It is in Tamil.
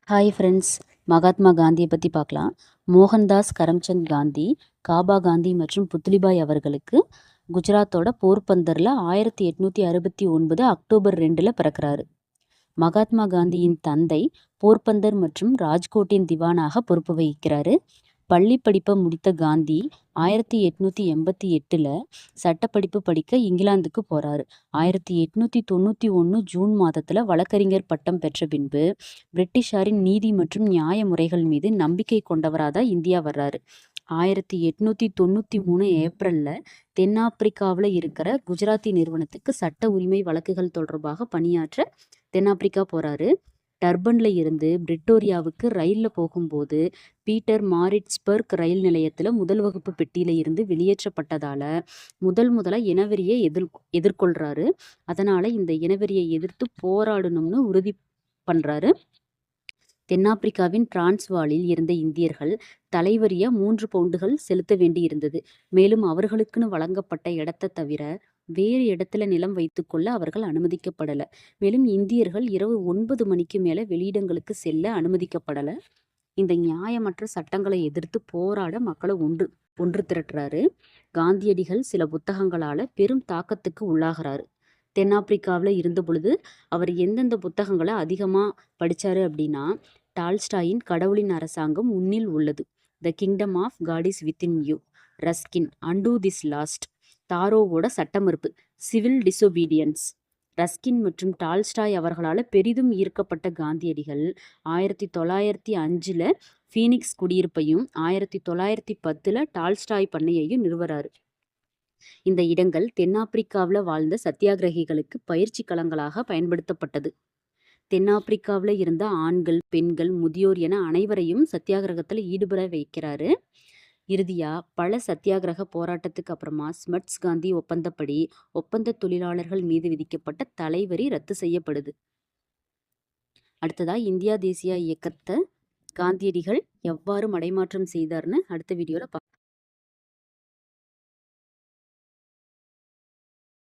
ஹாய் ஃப்ரெண்ட்ஸ், மகாத்மா காந்தியை பற்றி பார்க்கலாம். மோகன்தாஸ் கரம்சந்த் காந்தி, காபா காந்தி மற்றும் புத்லிபாய் அவர்களுக்கு குஜராத்தோட போர்பந்தரில் 1869 அக்டோபர் 2 பிறக்கிறாரு. மகாத்மா காந்தியின் தந்தை போர்பந்தர் மற்றும் ராஜ்கோட்டின் திவானாக பொறுப்பு வகிக்கிறாரு. பள்ளி படிப்பை முடித்த காந்தி 1888 சட்டப்படிப்பு படிக்க இங்கிலாந்துக்கு போறாரு. 1891 ஜூன் மாதத்துல வழக்கறிஞர் பட்டம் பெற்ற பின்பு பிரிட்டிஷாரின் நீதி மற்றும் நியாய முறைகள் மீது நம்பிக்கை கொண்டவராதான் இந்தியா வர்றாரு. 1893 ஏப்ரல்ல தென்னாப்பிரிக்காவில் இருக்கிற குஜராத்தி நிறுவனத்துக்கு சட்ட உரிமை வழக்குகள் தொடர்பாக பணியாற்ற தென்னாப்பிரிக்கா போறாரு. டர்பன்ல இருந்து பிரிட்டோரியாவுக்கு ரயில்ல போகும்போது பீட்டர் மாரிட்ஸ்பர்க் ரயில் நிலையத்துல முதல் வகுப்பு பெட்டியில இருந்து வெளியேற்றப்பட்டதால முதலா இனவெறியை எதிர்கொள்றாரு. அதனால இந்த இனவெறியை எதிர்த்து போராடணும்னு உறுதி பண்றாரு. தென்னாப்பிரிக்காவின் டிரான்ஸ்வாலில் இருந்த இந்தியர்கள் தலைவரிய 3 பவுண்டுகள் செலுத்த வேண்டி இருந்தது. மேலும் அவர்களுக்குன்னு வழங்கப்பட்ட இடத்தை தவிர வேறு இடத்துல நிலம் வைத்துக்கொள்ள அவர்கள் அனுமதிக்கப்படல. மேலும் இந்தியர்கள் இரவு 9 மணிக்கு மேல வெளியிடங்களுக்கு செல்ல அனுமதிக்கப்படல. இந்த நியாயமற்ற சட்டங்களை எதிர்த்து போராட மக்களை ஒன்று திரட்டுறாரு. காந்தியடிகள் சில புத்தகங்களால பெரும் தாக்கத்துக்கு உள்ளாகிறாரு. தென்னாப்பிரிக்காவில் இருந்த பொழுது அவர் எந்தெந்த புத்தகங்களை அதிகமாக படித்தாரு அப்படின்னா, டால்ஸ்டாயின் கடவுளின் அரசாங்கம் உன்னில் உள்ளது, the kingdom of God is within you, Ruskin, unto this last, தாரோவோட சட்டமறுப்பு, சிவில் டிசோபீடியன்ஸ். ரஸ்கின் மற்றும் டால்ஸ்டாய் அவர்களால் பெரிதும் ஈர்க்கப்பட்ட காந்தியடிகள் 1905 ஃபீனிக்ஸ் குடியிருப்பையும் 1910 டால்ஸ்டாய் பண்ணையையும் நிறுவறாரு. இந்த இடங்கள் தென்னாப்பிரிக்காவில் வாழ்ந்த சத்தியாகிரகிகளுக்கு பயிற்சி களங்களாக பயன்படுத்தப்பட்டது. தென்னாப்பிரிக்காவில் இருந்த ஆண்கள், பெண்கள், முதியோர் என அனைவரையும் சத்தியாகிரகத்தில் ஈடுபட வைக்கிறாரு. இறுதியா பல சத்தியாகிரக போராட்டத்துக்கு அப்புறமா ஸ்மட்ஸ் காந்தி ஒப்பந்தப்படி ஒப்பந்த தொழிலாளர்கள் மீது விதிக்கப்பட்ட தலைவரி ரத்து செய்யப்படுது. அடுத்ததா இந்தியா தேசிய இயக்கத்தை காந்தியடிகள் எவ்வாறு மடைமாற்றம் செய்தார்னு அடுத்த வீடியோல